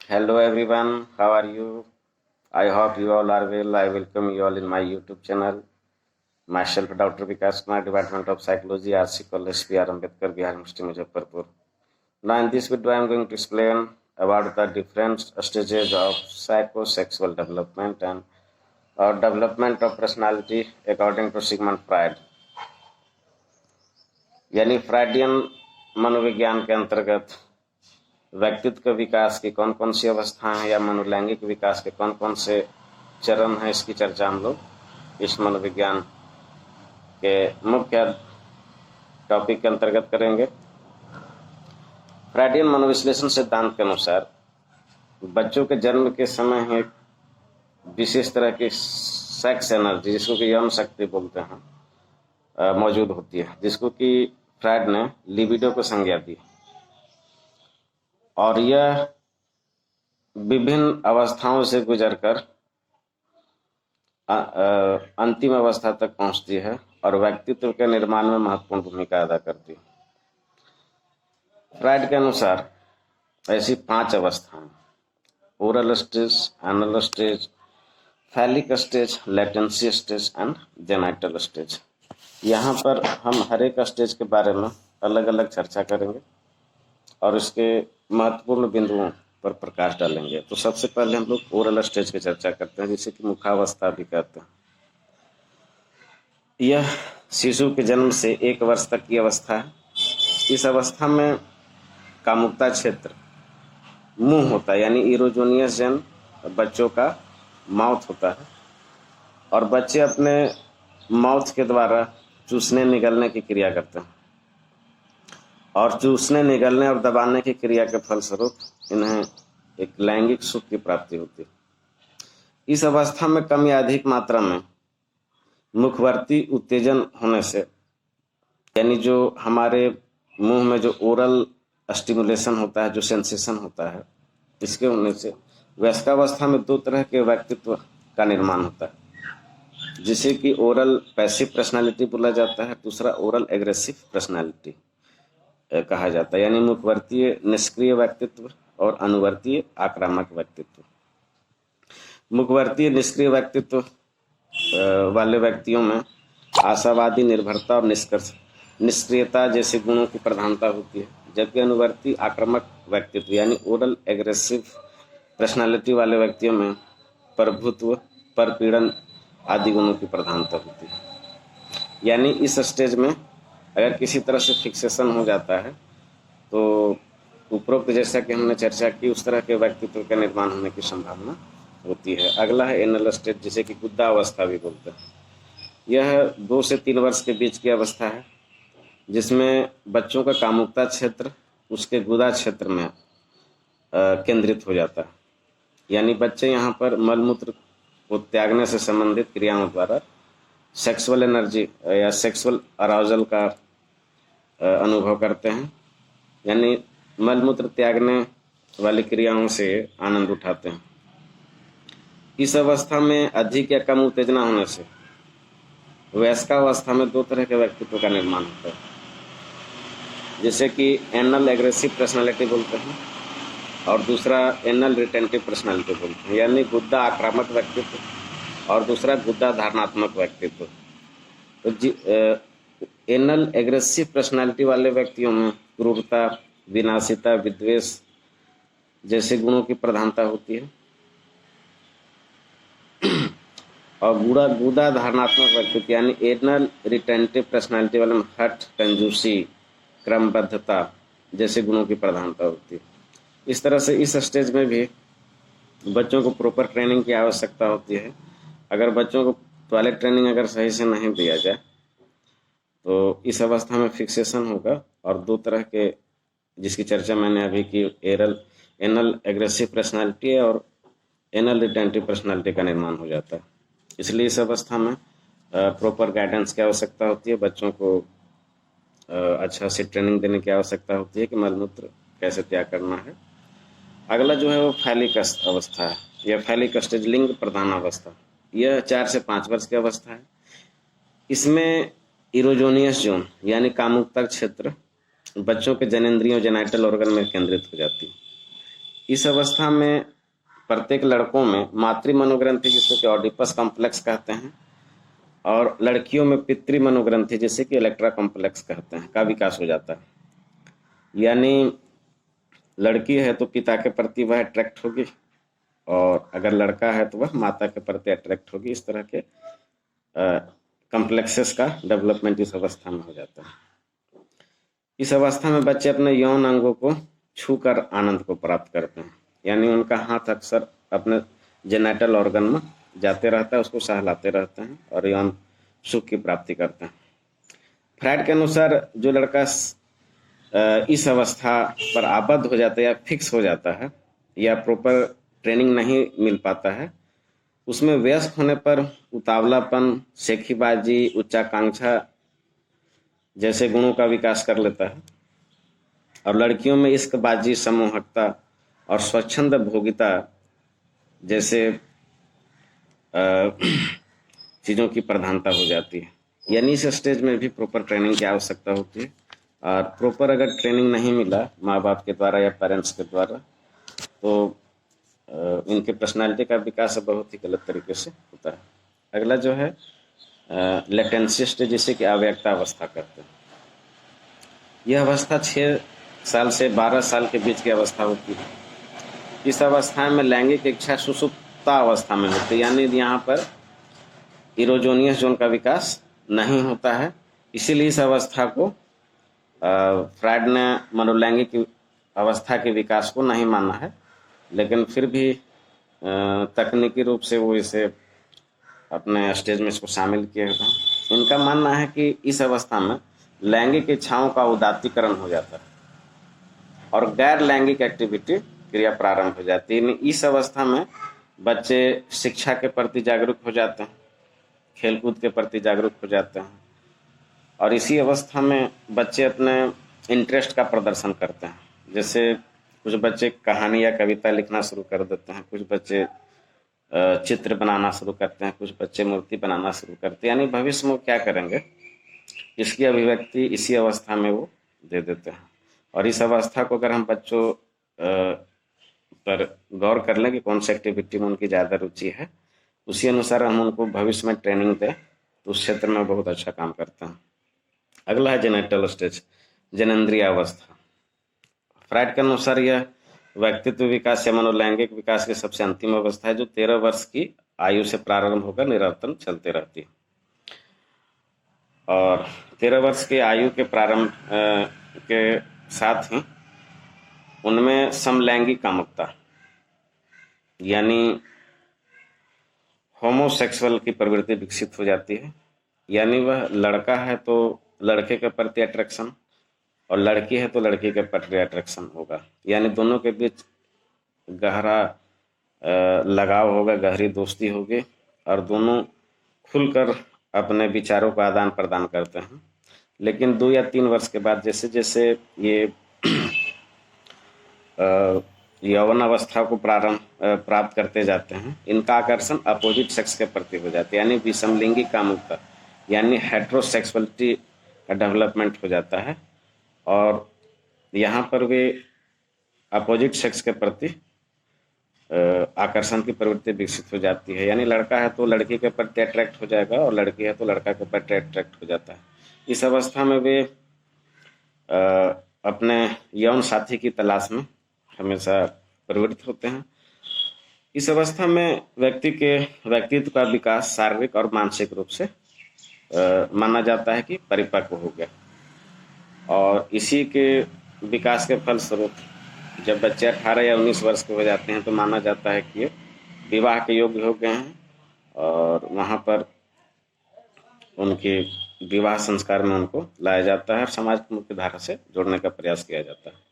Hello everyone, how are you? I hope you all are well. I welcome you all in my YouTube channel. Myself, Dr. Vikas Kumar, Department of Psychology, RC College, PR Ambedkar, Bihar University, Muzaffarpur. Now, in this video, I am going to explain about the different stages of psychosexual development and development of personality according to Sigmund Freud. यानी Freudian मनोविज्ञान के अंतर्गत व्यक्तित्व के विकास की कौन कौन सी अवस्थाएं हैं या मनोलैंगिक विकास के कौन कौन से चरण हैं, इसकी चर्चा हम लोग इस मनोविज्ञान के मुख्य टॉपिक के अंतर्गत करेंगे। फ्राइडियन मनोविश्लेषण सिद्धांत के अनुसार बच्चों के जन्म के समय ही एक विशेष तरह की सेक्स एनर्जी, जिसको कि यौन शक्ति बोलते हैं, मौजूद होती है, जिसको कि फ्राइड ने लिबिडो को संज्ञा दी और यह विभिन्न अवस्थाओं से गुजरकर अंतिम अवस्था तक पहुंचती है और व्यक्तित्व के निर्माण में महत्वपूर्ण भूमिका अदा करती है। फ्राइड के अनुसार ऐसी 5 अवस्थाएं: oral stage, anal stage, phallic stage, latency stage and genital stage. यहाँ पर हम हर एक स्टेज के बारे में अलग अलग चर्चा करेंगे और इसके महत्वपूर्ण बिंदुओं पर प्रकाश डालेंगे। तो सबसे पहले हम लोग ओरल स्टेज की चर्चा करते हैं, जिसे कि मुखावस्था भी कहते हैं। यह शिशु के जन्म से 1 वर्ष तक की अवस्था है। इस अवस्था में कामुकता क्षेत्र मुंह होता है, यानी इरोजोनियस जन बच्चों का माउथ होता है और बच्चे अपने माउथ के द्वारा चूसने निगलने की क्रिया करते हैं और चूसने निगलने और दबाने की क्रिया के फलस्वरूप इन्हें एक लैंगिक सुख की प्राप्ति होती है। इस अवस्था में कम या अधिक मात्रा में मुखवर्ती उत्तेजन होने से, यानी जो हमारे मुंह में जो ओरल स्टिमुलेशन होता है, जो सेंसेशन होता है, इसके होने से वयस्कावस्था में 2 तरह के व्यक्तित्व का निर्माण होता है, जिसे कि ओरल पैसिव पर्सनालिटी बोला जाता है, दूसरा ओरल एग्रेसिव पर्सनालिटी कहा जाता है, यानी मुखवर्तीय निष्क्रिय व्यक्तित्व और अनुवर्तीय आक्रामक व्यक्तित्व। मुखवर्तीय निष्क्रिय व्यक्तित्व वाले व्यक्तियों में आशावादी, निर्भरता और निष्क्रियता जैसे गुणों की प्रधानता होती है, जबकि अनुवर्ती आक्रामक व्यक्तित्व यानी ओरल एग्रेसिव पर्सनालिटी वाले व्यक्तियों में प्रभुत्व, परपीड़न आदि गुणों की प्रधानता होती है। यानी इस स्टेज में अगर किसी तरह से फिक्सेशन हो जाता है तो उपरोक्त जैसा कि हमने चर्चा की उस तरह के व्यक्तित्व का निर्माण होने की संभावना होती है। अगला है एनल स्टेज, जिसे कि गुद्दा अवस्था भी बोलते हैं। यह 2 से 3 वर्ष के बीच की अवस्था है, जिसमें बच्चों का कामुकता क्षेत्र उसके गुदा क्षेत्र में केंद्रित हो जाता है। यानी बच्चे यहाँ पर मलमूत्र को त्यागने से संबंधित क्रियाओं द्वारा सेक्सुअल एनर्जी या सेक्सुअल अराउजल का अनुभव करते हैं, यानी मलमूत्र त्यागने वाली क्रियाओं से आनंद उठाते हैं। इस अवस्था में अधिक या कम उत्तेजना होने से वयस्कावस्था में 2 तरह के व्यक्तित्व का निर्माण होता है, जैसे कि एनल एग्रेसिव पर्सनालिटी बोलते हैं और दूसरा एनल रिटेंटिव पर्सनालिटी बोलते हैं, यानी गुद्दा आक्रामक व्यक्तित्व और दूसरा गुद्दा धारणात्मक व्यक्तित्व। तो एनल एग्रेसिव पर्सनालिटी वाले व्यक्तियों में क्रूरता, विनाशिता, विद्वेष जैसे गुणों की प्रधानता होती है और गुदा धारणात्मक व्यक्तित्व यानी एनल रिटेंटिव पर्सनालिटी वाले में हठ, कंजूसी, क्रमबद्धता जैसे गुणों की प्रधानता होती है। इस तरह से इस स्टेज में भी बच्चों को प्रॉपर ट्रेनिंग की आवश्यकता होती है। अगर बच्चों को टॉयलेट ट्रेनिंग अगर सही से नहीं दिया जाए तो इस अवस्था में फिक्सेशन होगा और 2 तरह के, जिसकी चर्चा मैंने अभी की, एनल एग्रेसिव पर्सनालिटी और एनल रिटेंटिव पर्सनालिटी का निर्माण हो जाता है। इसलिए इस अवस्था में प्रॉपर गाइडेंस की आवश्यकता होती है, बच्चों को अच्छा से ट्रेनिंग देने की आवश्यकता होती है कि मलमूत्र कैसे त्याग करना है। अगला जो है वो फैलिक अवस्था है। यह फैलिक स्टेज लिंग प्रधान अवस्था, यह 4 से 5 वर्ष की अवस्था है। इसमें इरोजोनियस जोन यानी कामुकता क्षेत्र बच्चों के जनेंद्रियों जेनाइटल ऑर्गन में केंद्रित हो जाती है। इस अवस्था में प्रत्येक लड़कों में मातृ मनोग्रंथि जिसको कि ऑडिपस कॉम्प्लेक्स कहते हैं, और लड़कियों में पितृ मनोग्रंथि जिसे कि इलेक्ट्रा कॉम्प्लेक्स कहते हैं का विकास हो जाता है। यानी लड़की है तो पिता के प्रति वह अट्रैक्ट होगी, और अगर लड़का है तो वह माता के प्रति अट्रैक्ट होगी। इस तरह के कॉम्प्लेक्सेस का डेवलपमेंट इस अवस्था में हो जाता है। इस अवस्था में बच्चे अपने यौन अंगों को छूकर आनंद को प्राप्त करते हैं, यानी उनका हाथ अक्सर अपने जेनेटल ऑर्गन में जाते रहता है, उसको सहलाते रहते हैं और यौन सुख की प्राप्ति करते हैं। फ्राइड के अनुसार जो लड़का इस अवस्था पर आबद्ध हो जाता है या फिक्स हो जाता है या प्रॉपर ट्रेनिंग नहीं मिल पाता है, उसमें वयस्क होने पर उतावलापन, शेखीबाजी, उच्चाकांक्षा जैसे गुणों का विकास कर लेता है, और लड़कियों में इश्कबाजी, सम्मोहकता और स्वच्छंद भोगिता जैसे चीज़ों की प्रधानता हो जाती है। यानी इस स्टेज में भी प्रॉपर ट्रेनिंग की आवश्यकता होती है, और प्रॉपर अगर ट्रेनिंग नहीं मिला माँ बाप के द्वारा या पेरेंट्स के द्वारा तो इनके पर्सनालिटी का विकास बहुत ही गलत तरीके से होता है। अगला जो है लेटेंसी स्टेज, जिसे कि अव्यक्ता अवस्था कहते हैं। यह अवस्था 6 साल से 12 साल के बीच की अवस्था होती है। इस अवस्था में लैंगिक इच्छा सुषुप्ता अवस्था में होती है, यानी यहाँ पर इरोजोनियस जोन का विकास नहीं होता है। इसीलिए इस अवस्था को फ्राइड ने मनोलैंगिक अवस्था के विकास को नहीं माना है, लेकिन फिर भी तकनीकी रूप से वो इसे अपने स्टेज में इसको शामिल किए हैं। इनका मानना है कि इस अवस्था में लैंगिक इच्छाओं का उदात्तीकरण हो जाता है और गैर लैंगिक एक्टिविटी क्रिया प्रारंभ हो जाती है। इस अवस्था में बच्चे शिक्षा के प्रति जागरूक हो जाते हैं, खेलकूद के प्रति जागरूक हो जाते हैं, और इसी अवस्था में बच्चे अपने इंटरेस्ट का प्रदर्शन करते हैं। जैसे कुछ बच्चे कहानी या कविता लिखना शुरू कर देते हैं, कुछ बच्चे चित्र बनाना शुरू करते हैं, कुछ बच्चे मूर्ति बनाना शुरू करते हैं। यानी भविष्य में वो क्या करेंगे, इसकी अभिव्यक्ति इसी अवस्था में वो दे देते हैं। और इस अवस्था को अगर हम बच्चों पर गौर कर लें कि कौन सी एक्टिविटी में उनकी ज़्यादा रुचि है, उसी अनुसार हम उनको भविष्य में ट्रेनिंग दें तो उस क्षेत्र में बहुत अच्छा काम करते हैं। अगला है जेनेटल स्टेज, जनेंद्रिय अवस्था। फ्राइड के अनुसार यह व्यक्तित्व विकास या मनोलैंगिक विकास की सबसे अंतिम अवस्था है, जो 13 वर्ष की आयु से प्रारंभ होकर निरंतर चलते रहती है। और 13 वर्ष की आयु के प्रारंभ के साथ ही उनमें समलैंगिक कामुकता यानी होमोसेक्सुअल की प्रवृत्ति विकसित हो जाती है। यानी वह लड़का है तो लड़के के प्रति अट्रैक्शन, और लड़की है तो लड़की के प्रति अट्रैक्शन होगा। यानी दोनों के बीच गहरा लगाव होगा, गहरी दोस्ती होगी, और दोनों खुलकर अपने विचारों का आदान प्रदान करते हैं। लेकिन 2 या 3 वर्ष के बाद जैसे जैसे ये यौवन अवस्था को प्राप्त करते जाते हैं, इनका आकर्षण अपोजिट सेक्स के प्रति हो जाता है, यानी विषमलिंगी कामुकता यानी हेट्रोसेक्सुअलिटी का डेवलपमेंट हो जाता है, और यहाँ पर वे अपोजिट सेक्स के प्रति आकर्षण की प्रवृत्ति विकसित हो जाती है। यानी लड़का है तो लड़की के प्रति अट्रैक्ट हो जाएगा, और लड़की है तो लड़का के प्रति अट्रैक्ट हो जाता है। इस अवस्था में वे अपने यौन साथी की तलाश में हमेशा प्रवृत्त होते हैं। इस अवस्था में व्यक्ति के व्यक्तित्व का विकास शारीरिक और मानसिक रूप से माना जाता है कि परिपक्व हो गया, और इसी के विकास के फलस्वरूप जब बच्चे 18 या 19 वर्ष के हो जाते हैं तो माना जाता है कि ये विवाह के योग्य हो गए हैं, और वहाँ पर उनके विवाह संस्कार में उनको लाया जाता है और समाज की मुख्य धारा से जोड़ने का प्रयास किया जाता है।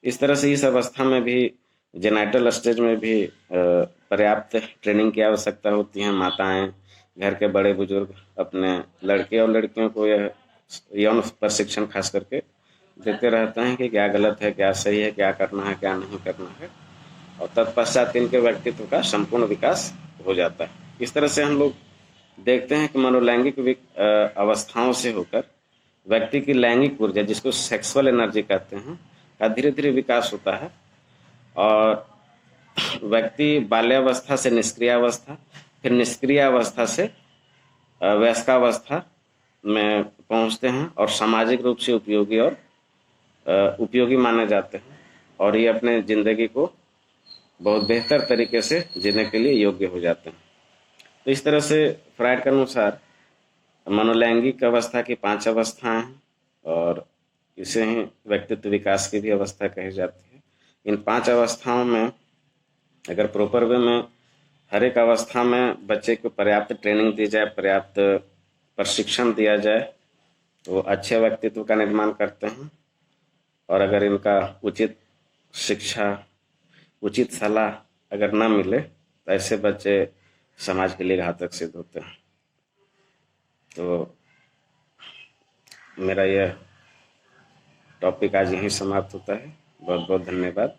इस तरह से इस अवस्था में भी जेनेटल स्टेज में भी पर्याप्त ट्रेनिंग की आवश्यकता होती है। माताएं, घर के बड़े बुजुर्ग अपने लड़के और लड़कियों को यह यौन प्रशिक्षण खास करके देते रहते हैं कि क्या गलत है, क्या सही है, क्या करना है, क्या नहीं करना है, और तत्पश्चात इनके व्यक्तित्व का संपूर्ण विकास हो जाता है। इस तरह से हम लोग देखते हैं कि मनोलैंगिक अवस्थाओं से होकर व्यक्ति की लैंगिक ऊर्जा, जिसको सेक्सुअल एनर्जी कहते हैं, का धीरे धीरे विकास होता है, और व्यक्ति बाल्यावस्था से निष्क्रियावस्था, फिर निष्क्रियावस्था से वयस्कावस्था में पहुंचते हैं और सामाजिक रूप से उपयोगी और उपयोगी माने जाते हैं, और ये अपने ज़िंदगी को बहुत बेहतर तरीके से जीने के लिए योग्य हो जाते हैं। तो इस तरह से फ्राइड के अनुसार मनोलैंगिक अवस्था की 5 अवस्थाएं हैं, और इसे ही व्यक्तित्व विकास की भी अवस्था कही जाती है। इन 5 अवस्थाओं में अगर प्रॉपर वे में हर एक अवस्था में बच्चे को पर्याप्त ट्रेनिंग दी जाए, पर्याप्त प्रशिक्षण दिया जाए, तो वो अच्छे व्यक्तित्व का निर्माण करते हैं। और अगर इनका उचित शिक्षा, उचित सलाह अगर ना मिले तो ऐसे बच्चे समाज के लिए घातक सिद्ध होते हैं। तो मेरा यह टॉपिक आज यहीं समाप्त होता है। बहुत बहुत धन्यवाद।